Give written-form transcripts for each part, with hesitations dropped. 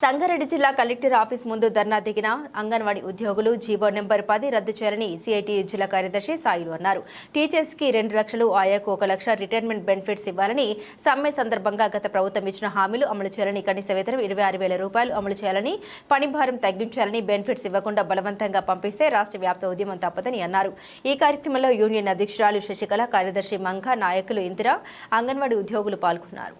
సంగారెడ్డి జిల్లా collector office ముందు ధర్నా దిగిన అంగన్వాడీ ఉద్యోగులు జీవో నెంబర్ 10 రద్దు చేయాలని సిఐటియు జిల్లా కార్యదర్శి సాయిలు అన్నారు. టీచర్స్ కి 2 లక్షలు, ఆయాకు 1 లక్ష రిటైర్మెంట్ బెనిఫిట్స్ ఇవ్వాలని, సమ్మె సందర్భంగా గత ప్రభుత్వం ఇచ్చిన హామీలు అమలు చేయాలని, కనీస వేతనం 26,000 రూపాయలు అమలు చేయాలని, పని భారం తగ్గించాలని, బెనిఫిట్స్ ఇవ్వకుండా బలవంతంగా పంపిస్తే రాష్ట్ర వ్యాప్త ఉద్యమం తప్పదని అన్నారు. ఈ కార్యక్రమంలో యూనియన్ అధ్యక్షురాలు శశికళ, కార్యదర్శి మంగ, నాయకులు ఇందిరా, అంగన్వాడీ ఉద్యోగులు పాల్గొన్నారు.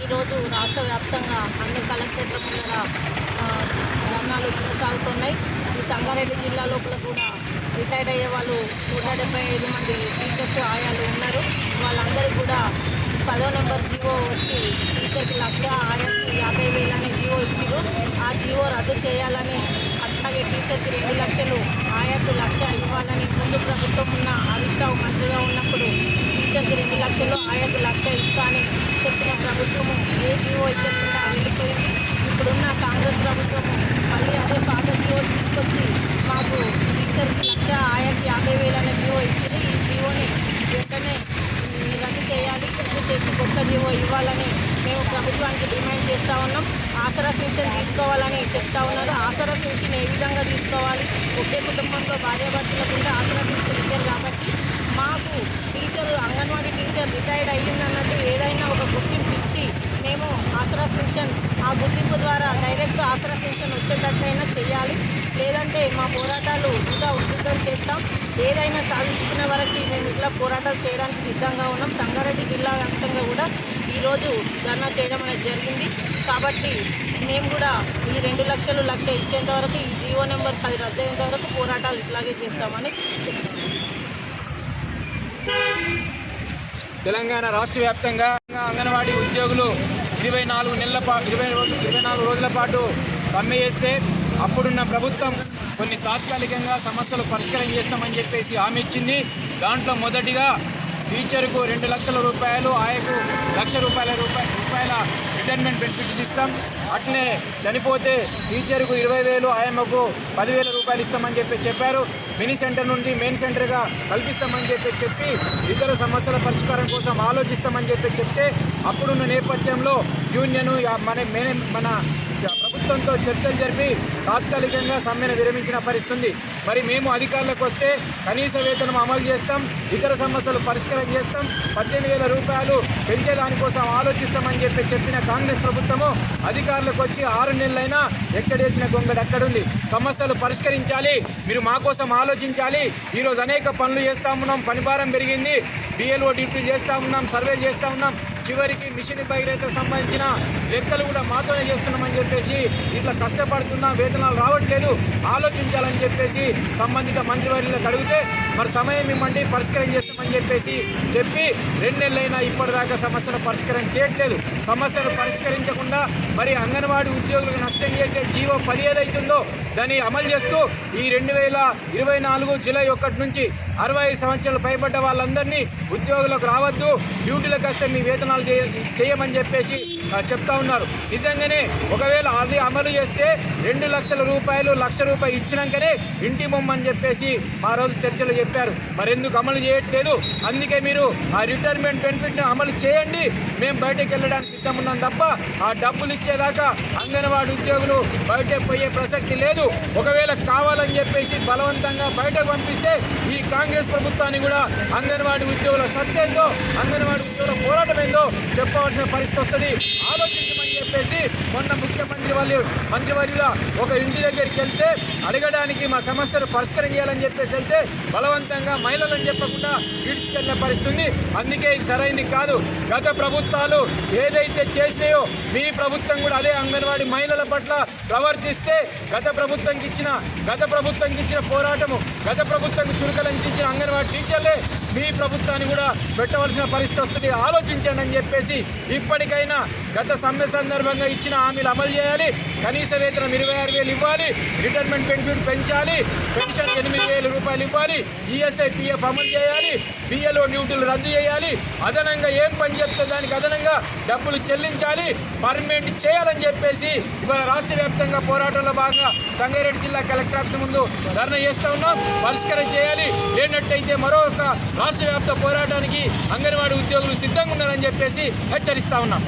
ఈరోజు రాష్ట్ర వ్యాప్తంగా అన్ని కలెక్టరేట్ల ముందర ధర్నాలు కొనసాగుతున్నాయి. ఈ సంగారెడ్డి జిల్లా లోపల కూడా రిటైర్డ్ అయ్యే వాళ్ళు 175 మంది టీచర్స్ ఆయాలు ఉన్నారు. వాళ్ళందరూ కూడా 10వ నెంబర్ జీవో వచ్చి టీచర్కి 1 లక్ష, ఆయాకి 50,000 అనే జీవో ఇచ్చారు. ఆ జీవో రద్దు చేయాలని, అట్లాగే టీచర్కి 2 లక్షలు, ఆయాకు 1 లక్ష ఇవ్వాలని ముందు ప్రభుత్వం ఉన్న హరీష్ రావు మంత్రిగా ఉన్నప్పుడు టీచర్కి 2 లక్షలు, ఆయాకు 1 లక్ష ఇస్తా అని చెప్పిన ప్రభుత్వము ఏ జీవో ఇవ్వకుండా వెళ్ళిపోయింది. ఇప్పుడున్న కాంగ్రెస్ ప్రభుత్వము మళ్ళీ అదే పాత జీవో తీసుకొచ్చి మాకు టీచర్కి 1 లక్ష, ఆయాకి 50,000 అనే జీవో ఇచ్చింది. ఈ జీవోని వెంటనే రద్దు చేయాలి, రద్దు చేసి కొత్త జీవో ఇవ్వాలని మేము ప్రభుత్వానికి డిమాండ్ చేస్తూ ఉన్నాం. ఆసరా పెన్షన్ తీసుకోవాలని చెప్తా ఉన్నారు. ఆసరా పెన్షన్ ఏ విధంగా తీసుకోవాలి? ఒకే కుటుంబంలో భార్యాభర్తలకు ఉంటే ఆసరా పెన్షన్ ఇచ్చారు కాబట్టి మాకు టీచర్, అంగన్వాడీ టీచర్ రిటైర్డ్ అయ్యిందన్నట్టు ఏదైనా ఒక గుర్తింపు ఇచ్చి మేము ఆసరా పెన్షన్, ఆ గుర్తింపు ద్వారా డైరెక్ట్ ఆసరా పెన్షన్ వచ్చేటట్టయినా చేయాలి. లేదంటే మా పోరాటాలు ఇంకా ఉధృతం చేస్తాం. ఏదైనా సాధించుకునే వరకు మేము ఇట్లా పోరాటాలు చేయడానికి సిద్ధంగా ఉన్నాం. సంగారెడ్డి జిల్లా వ్యాప్తంగా కూడా ఈరోజు ధర్నా చేయడం అనేది జరిగింది. కాబట్టి మేము కూడా ఈ 2 లక్షలు, 1 లక్ష ఇచ్చేంత వరకు, ఈ జీవో నెంబర్ 10 రద్దు అయ్యేంత వరకు పోరాటాలు ఇట్లాగే చేస్తామని తెలంగాణ రాష్ట్ర వ్యాప్తంగా అంగన్వాడీ ఉద్యోగులు 24 రోజుల పాటు సమ్మె చేస్తే అప్పుడున్న ప్రభుత్వం కొన్ని తాత్కాలికంగా సమస్యలు పరిష్కారం చేస్తామని చెప్పేసి హామీ ఇచ్చింది. దాంట్లో మొదటిగా టీచర్కు 2 లక్షల రూపాయలు, ఆయకు 1 లక్ష రూపాయల రిటైర్మెంట్ బెనిఫిట్స్ ఇస్తాం. అట్లనే చనిపోతే టీచర్కు 20,000, ఆయమ్మకు 10,000 రూపాయలు ఇస్తామని చెప్పారు. మినీ సెంటర్ నుండి మెయిన్ సెంటర్గా కల్పిస్తామని చెప్పి ఇతర సమస్యల పరిష్కారం కోసం ఆలోచిస్తామని చెప్తే అప్పుడున్న నేపథ్యంలో యూనియన్ మన ప్రభుత్వంతో చర్చలు జరిపి తాత్కాలికంగా సమ్మెను విరమించిన పరిస్థితి. మరి మేము అధికారులకు వస్తే కనీస వేతనం అమలు చేస్తాం, ఇతర సమస్యలు పరిష్కారం చేస్తాం, 18,000 రూపాయలు పెంచేదానికోసం ఆలోచిస్తామని చెప్పిన కాంగ్రెస్ ప్రభుత్వము అధికారులకు వచ్చి 6 నెలలైనా ఎక్కడేసిన గొంగడు అక్కడుంది. సమస్యలు పరిష్కరించాలి, మీరు మా కోసం ఆలోచించాలి. ఈరోజు అనేక పనులు చేస్తూ ఉన్నాం, పని భారం పెరిగింది, బిఎల్ఓ డ్యూటీలు చేస్తూ ఉన్నాం, సర్వేలు చేస్తూ ఉన్నాం. చివరికి మిషన్ భగీరథకు సంబంధించిన లెక్కలు కూడా మాతోనే చేస్తున్నామని చెప్పేసి ఇట్లా కష్టపడుతున్నా, వేతనాలు రావట్లేదు, ఆలోచించాలని చెప్పేసి సంబంధిత మంత్రివర్యులకు అడిగితే మరి సమయం ఇవ్వండి, పరిష్కారం చేస్తామని చెప్పి 2 నెలలైనా ఇప్పటిదాకా సమస్యను పరిష్కారం చేయట్లేదు. సమస్యను పరిష్కరించకుండా మరి అంగన్వాడీ ఉద్యోగులకు నష్టం చేసే జీవో 10 ఏదైతుందో దాన్ని అమలు చేస్తూ ఈ 2024 జూలై 1 నుంచి 65 సంవత్సరాలు పైబడ్డ వాళ్ళందరినీ ఉద్యోగులకు రావద్దు, డ్యూటీలకు వస్తే మీ వేతనాలు చేయమని చెప్పేసి చెప్తా ఉన్నారు. నిజంగానే ఒకవేళ అది అమలు చేస్తే 2 లక్షల రూపాయలు, 1 లక్ష రూపాయలు ఇచ్చినాకనే ఇంటి బొమ్మని చెప్పేసి ఆ రోజు చర్చలు చెప్పారు. మరి ఎందుకు అమలు చేయట్లేదు? అందుకే మీరు ఆ రిటైర్మెంట్ బెనిఫిట్ని అమలు చేయండి, మేము బయటకు వెళ్ళడానికి సిద్ధం ఉన్నాం తప్ప ఆ డబ్బులు ఇచ్చేదాకా అంగన్వాడీ ఉద్యోగులు బయటకు పోయే ప్రసక్తి లేదు. ఒకవేళ కావాలని చెప్పేసి బలవంతంగా బయటకు పంపిస్తే ఈ కాంగ్రెస్ ప్రభుత్వాన్ని కూడా అంగన్వాడీ ఉద్యోగుల సత్యంతో, అంగన్వాడీ ఉద్యోగుల పోరాటం ఏందో చెప్పవలసిన పరిస్థితి వస్తుంది. ఆలోచించమని చెప్పేసి మొన్న మంత్రివర్యుల ఒక ఇంటి దగ్గరికి వెళ్తే అడగడానికి మా సమస్యలు పరిష్కారం చేయాలని చెప్పేసి వెళ్తే బలవంతంగా మహిళలను చెప్పకుండా ఈడ్చుకెళ్లే పరిస్థితి. అందుకే ఇది సరైనది కాదు. గత ప్రభుత్వాలు ఏదైతే చేసినాయో మీ ప్రభుత్వం కూడా అదే అంగన్వాడీ మహిళల పట్ల ప్రవర్తిస్తే గత ప్రభుత్వంకి ఇచ్చిన పోరాటము, గత ప్రభుత్వం చురుకలంకించిన అంగన్వాడీ టీచర్లే మీ ప్రభుత్వాన్ని కూడా పెట్టవలసిన పరిస్థితి వస్తుంది, ఆలోచించండి అని చెప్పేసి ఇప్పటికైనా గత సమ్మె సందర్భంగా ఇచ్చిన హామీలు అమలు చేయాలి. కనీస వేతనం 26,000 ఇవ్వాలి, రిటైర్మెంట్ బెనిఫిట్ పెంచాలి, పెన్షన్ 8,000 రూపాయలు ఇవ్వాలి, ఈఎస్ఐ పిఎఫ్ అమలు చేయాలి, బిఎల్ఓ డ్యూటీలు రద్దు చేయాలి, అదనంగా ఏం పని చెప్తే దానికి అదనంగా డబ్బులు చెల్లించాలి, పర్మనెంట్ చేయాలని చెప్పేసి ఇవాళ రాష్ట్ర వ్యాప్తంగా పోరాటంలో భాగంగా సంగారెడ్డి జిల్లా కలెక్టర్ ఆఫీస్ ముందు ధర్నా చేస్తూ ఉన్నాం. పరిష్కారం చేయాలి, లేనట్టయితే మరొక రాష్ట్ర వ్యాప్త పోరాటానికి అంగన్వాడీ ఉద్యోగులు సిద్ధంగా ఉన్నారని చెప్పేసి హెచ్చరిస్తా ఉన్నాం.